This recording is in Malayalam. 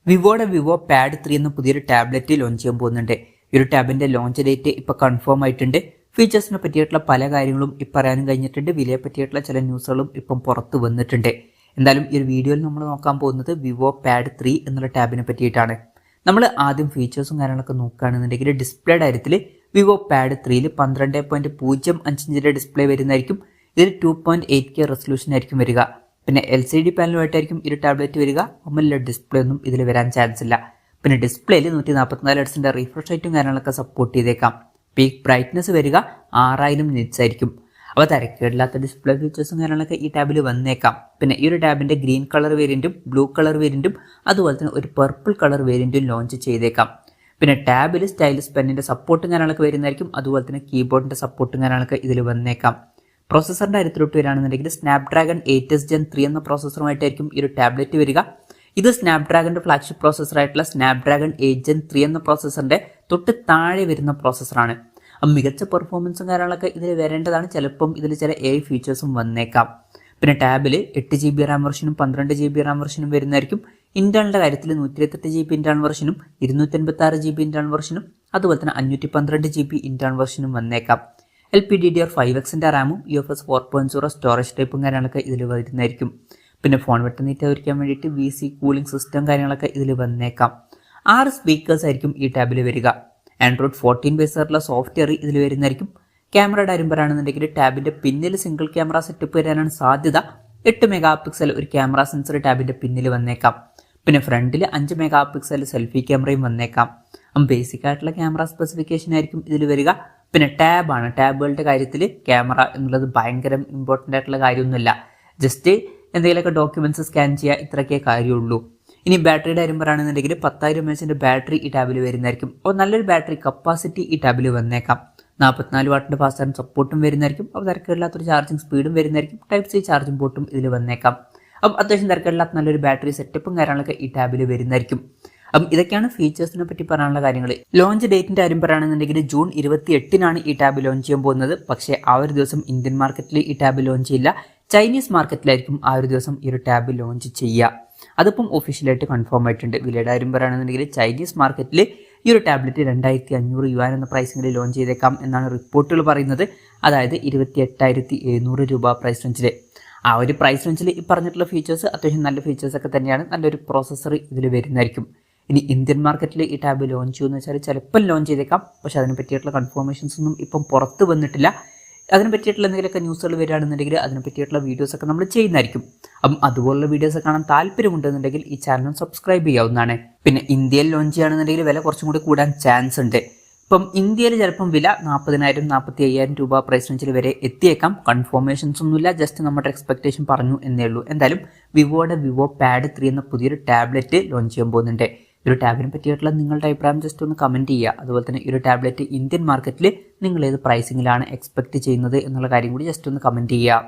വിവോയുടെ വിവോ പാഡ് 3 എന്ന പുതിയൊരു ടാബ്ലറ്റ് ലോഞ്ച് ചെയ്യാൻ പോകുന്നുണ്ട്. ഈ ഒരു ടാബിന്റെ ലോഞ്ച് ഡേറ്റ് ഇപ്പോൾ കൺഫേം ആയിട്ടുണ്ട്. ഫീച്ചേഴ്സിനെ പറ്റിയിട്ടുള്ള പല കാര്യങ്ങളും ഇപ്പം പറയാനും കഴിഞ്ഞിട്ടുണ്ട്. വിലയെ പറ്റിയിട്ടുള്ള ചില ന്യൂസുകളും ഇപ്പം പുറത്ത് വന്നിട്ടുണ്ട്. എന്തായാലും ഈ ഒരു വീഡിയോയിൽ നമ്മൾ നോക്കാൻ പോകുന്നത് വിവോ പാഡ് 3 എന്നുള്ള ടാബിനെ പറ്റിയിട്ടാണ്. നമ്മൾ ആദ്യം ഫീച്ചേഴ്സും കാര്യങ്ങളൊക്കെ നോക്കുകയാണെന്നുണ്ടെങ്കിൽ ഡിസ്പ്ലേ കാര്യത്തിൽ വിവോ പാഡ് 3ൽ 12.05 ഇഞ്ചിന്റെ ഡിസ്പ്ലേ വരുന്നതായിരിക്കും. ഇതിൽ 2.8K റെസൊല്യൂഷൻ ആയിരിക്കും വരിക. പിന്നെ LCD പാനലുമായിട്ടായിരിക്കും ഈ ഒരു ടാബ്ലറ്റ് വരിക. AMOLED ഡിസ്പ്ലേ ഒന്നും ഇതിൽ വരാൻ ചാൻസ് ഇല്ല. പിന്നെ ഡിസ്പ്ലേയിൽ 144 ഹെർട്സിന്റെ റിഫ്രഷ് റേറ്റും കാര്യങ്ങളൊക്കെ സപ്പോർട്ട് ചെയ്തേക്കാം. പീക്ക് ബ്രൈറ്റ്നസ് വരിക 6000 നിറ്റ്സ് ആയിരിക്കും. അപ്പോൾ തിരക്കേടില്ലാത്ത ഡിസ്പ്ലേ ഫീച്ചേഴ്സും കാര്യങ്ങളൊക്കെ ഈ ടാബിൽ വന്നേക്കാം. പിന്നെ ഈ ഒരു ടാബിന്റെ ഗ്രീൻ കളർ വേരിയന്റും ബ്ലൂ കളർ വേരിയന്റും അതുപോലെ തന്നെ ഒരു പർപ്പിൾ കളർ വേരിയന്റും ലോഞ്ച് ചെയ്തേക്കാം. പിന്നെ ടാബിൽ സ്റ്റൈലിഷ് പെന്നിന്റെ സപ്പോർട്ടും കാര്യങ്ങളൊക്കെ വരുന്നതായിരിക്കും. അതുപോലെ തന്നെ കീബോർഡിന്റെ സപ്പോർട്ടും കാര്യങ്ങളൊക്കെ ഇതിൽ വന്നേക്കാം. പ്രോസസറിന്റെ കാര്യത്തിലോട്ട് വരികയാണെന്നുണ്ടെങ്കിൽ സ്നാപ്ഡ്രാഗൺ 8s Gen 3 എന്ന പ്രോസസറുമായിട്ടായിരിക്കും ഈ ഒരു ടാബ്ലറ്റ് വരിക. ഇത് സ്നാപ്ഡ്രാഗന്റെ ഫ്ലാഗ്ഷിപ്പ് പ്രോസസറായിട്ടുള്ള സ്നാപ്ഡ്രാഗൺ 8 Gen 3 എന്ന പ്രോസസറിന്റെ തൊട്ട് താഴെ വരുന്ന പ്രോസസറാണ്. മികച്ച പെർഫോമൻസും കാര്യങ്ങളൊക്കെ ഇതിൽ വരേണ്ടതാണ്. ചിലപ്പം ഇതിൽ ചില AI ഫീച്ചേഴ്സും വന്നേക്കാം. പിന്നെ ടാബിൽ 8GB റാം വെർഷനും 12GB റാം വെർഷനും വരുന്നതായിരിക്കും. ഇന്റേണലിന്റെ കാര്യത്തിൽ 128GB ഇന്റേണൽ വെർഷനും 256GB ഇന്റേണൽ വെർഷനും അതുപോലെ തന്നെ 512GB ഇന്റേണൽ വെർഷനും വന്നേക്കാം. LPDDR5Xന്റെ റാമും UFS 4.0 സ്റ്റോറേജ് ടൈപ്പും കാര്യങ്ങളൊക്കെ ഇതിൽ വരുന്നതായിരിക്കും. പിന്നെ ഫോൺ വെട്ടുന്നീറ്റാതിരിക്കാൻ വേണ്ടിയിട്ട് VC കൂളിംഗ് സിസ്റ്റം കാര്യങ്ങളൊക്കെ ഇതിൽ വന്നേക്കാം. 6 സ്പീക്കേഴ്സ് ആയിരിക്കും ഈ ടാബിൽ വരിക. Android 14 ബേസ് ആയിട്ടുള്ള സോഫ്റ്റ്വെയർ ഇതിൽ വരുന്നതായിരിക്കും. ക്യാമറയുടെ കാര്യം പറയുകയാണെന്നുണ്ടെങ്കിൽ ടാബിന്റെ പിന്നിൽ സിംഗിൾ ക്യാമറ സെറ്റപ്പ് വരാനാണ് സാധ്യത. 8 മെഗാ പിക്സൽ ഒരു ക്യാമറ സെൻസർ ടാബിന്റെ പിന്നിൽ വന്നേക്കാം. പിന്നെ ഫ്രണ്ടിൽ 5 മെഗാ പിക്സൽ സെൽഫി ക്യാമറയും വന്നേക്കാം. ബേസിക് ആയിട്ടുള്ള ക്യാമറ സ്പെസിഫിക്കേഷൻ ആയിരിക്കും ഇതിൽ വരിക. പിന്നെ ടാബാണ്. ടാബുകളുടെ കാര്യത്തിൽ ക്യാമറ എന്നുള്ളത് ഭയങ്കര ഇമ്പോർട്ടൻ്റ് ആയിട്ടുള്ള കാര്യമൊന്നുമില്ല. ജസ്റ്റ് എന്തെങ്കിലുമൊക്കെ ഡോക്യുമെന്റ്സ് സ്കാൻ ചെയ്യുക, ഇത്രയൊക്കെ കാര്യമുള്ളൂ. ഇനി ബാറ്ററിയുടെ കാര്യം പറയുകയാണെന്നുണ്ടെങ്കിൽ 10,000 mAh ബാറ്ററി ഈ ടാബിൽ വരുന്നതായിരിക്കും. അപ്പോൾ നല്ലൊരു ബാറ്ററി കപ്പാസിറ്റി ഈ ടാബിൽ വന്നേക്കാം. 44 വാട്ടിന്റെ ഫാസ്റ്റ് ചാർജിംഗ് സപ്പോർട്ടും വരുന്നതായിരിക്കും. അപ്പോൾ തിരക്കില്ലാത്തൊരു ചാർജിങ് സ്പീഡും വരുന്നതായിരിക്കും. Type-C ചാർജിംഗ് പോർട്ടും ഇതിൽ വന്നേക്കാം. അപ്പം അത്യാവശ്യം തിരക്കില്ലാത്ത നല്ലൊരു ബാറ്ററി സെറ്റപ്പും കാര്യങ്ങളൊക്കെ ഈ ടാബിൽ വരുന്നതായിരിക്കും. അപ്പം ഇതൊക്കെയാണ് ഫീച്ചേഴ്സിനെ പറ്റി പറയാനുള്ള കാര്യങ്ങൾ. ലോഞ്ച് ഡേറ്റിന്റെ കാര്യം പറയുകയാണെന്നുണ്ടെങ്കിൽ ജൂൺ 28-നാണ് ഈ ടാബ് ലോഞ്ച് ചെയ്യാൻ പോകുന്നത്. പക്ഷേ ആ ഒരു ദിവസം ഇന്ത്യൻ മാർക്കറ്റിൽ ഈ ടാബ് ലോഞ്ച് ചെയ്യില്ല. ചൈനീസ് മാർക്കറ്റിലായിരിക്കും ആ ഒരു ദിവസം ഈ ഒരു ടാബ് ലോഞ്ച് ചെയ്യുക. അതിപ്പം ഒഫീഷ്യലായിട്ട് കൺഫേം ആയിട്ടുണ്ട്. വിലയുടെ കാര്യം പറയുകയാണെന്നുണ്ടെങ്കിൽ ചൈനീസ് മാർക്കറ്റിൽ ഈ ഒരു ടാബ്ലറ്റ് 2500 യുവാൻ എന്ന പ്രൈസിംഗിൽ ലോഞ്ച് ചെയ്തേക്കാം എന്നാണ് റിപ്പോർട്ടുകൾ പറയുന്നത്. അതായത് 28,700 രൂപ പ്രൈസ് റേഞ്ചിൽ. ആ ഒരു പ്രൈസ് റേഞ്ചിൽ ഈ പറഞ്ഞിട്ടുള്ള ഫീച്ചേഴ്സ് അത്യാവശ്യം നല്ല ഫീച്ചേഴ്സൊക്കെ തന്നെയാണ്. നല്ലൊരു പ്രോസസ്സർ ഇതിൽ വരുന്നതായിരിക്കും. ഇനി ഇന്ത്യൻ മാർക്കറ്റിൽ ഈ ടാബ് ലോഞ്ച് ചെയ്യുമെന്ന് വെച്ചാൽ ചിലപ്പം ലോഞ്ച് ചെയ്തേക്കാം. പക്ഷേ അതിനെ പറ്റിയിട്ടുള്ള കൺഫർമേഷൻസ് ഒന്നും ഇപ്പം പുറത്ത് വന്നിട്ടില്ല. അതിനെ പറ്റിയിട്ടുള്ള എന്തെങ്കിലുമൊക്കെ ന്യൂസുകൾ വരികയാണെന്നുണ്ടെങ്കിൽ അതിനെ പറ്റിയിട്ടുള്ള വീഡിയോസൊക്കെ നമ്മൾ ചെയ്യുന്നതായിരിക്കും. അപ്പം അതുപോലുള്ള വീഡിയോസ് കാണാൻ താല്പര്യമുണ്ടെന്നുണ്ടെങ്കിൽ ഈ ചാനൽ സബ്സ്ക്രൈബ് ചെയ്യാവുന്നതാണ്. പിന്നെ ഇന്ത്യയിൽ ലോഞ്ച് ചെയ്യുകയാണെന്നുണ്ടെങ്കിൽ വില കുറച്ചും കൂടി കൂടാൻ ചാൻസ് ഉണ്ട്. ഇപ്പം ഇന്ത്യയിൽ ചിലപ്പം വില 40,000 45,000 രൂപ പ്രൈസ് റേഞ്ചിൽ വരെ എത്തിയേക്കാം. കൺഫർമേഷൻസ് ഒന്നുമില്ല, ജസ്റ്റ് നമ്മുടെ എക്സ്പെക്ടേഷൻ പറഞ്ഞു എന്നേ ഉള്ളൂ. എന്തായാലും വിവോയുടെ വിവോ പാഡ് 3 എന്ന പുതിയൊരു ടാബ്ലറ്റ് ലോഞ്ച് ചെയ്യാൻ പോകുന്നുണ്ട്. ഈ ഒരു ടാബിനെ പറ്റിയിട്ടുള്ള നിങ്ങളുടെ അഭിപ്രായം ജസ്റ്റ് ഒന്ന് കമൻറ്റ് ചെയ്യുക. അതുപോലെ തന്നെ ഈ ഒരു ടാബ്ലറ്റ് ഇന്ത്യൻ മാർക്കറ്റിൽ നിങ്ങൾ ഏത് പ്രൈസിങ്ങിലാണ് എക്സ്പെക്ട് ചെയ്യുന്നത് എന്നുള്ള കാര്യം കൂടി ജസ്റ്റ് ഒന്ന് കമൻറ്റ് ചെയ്യുക.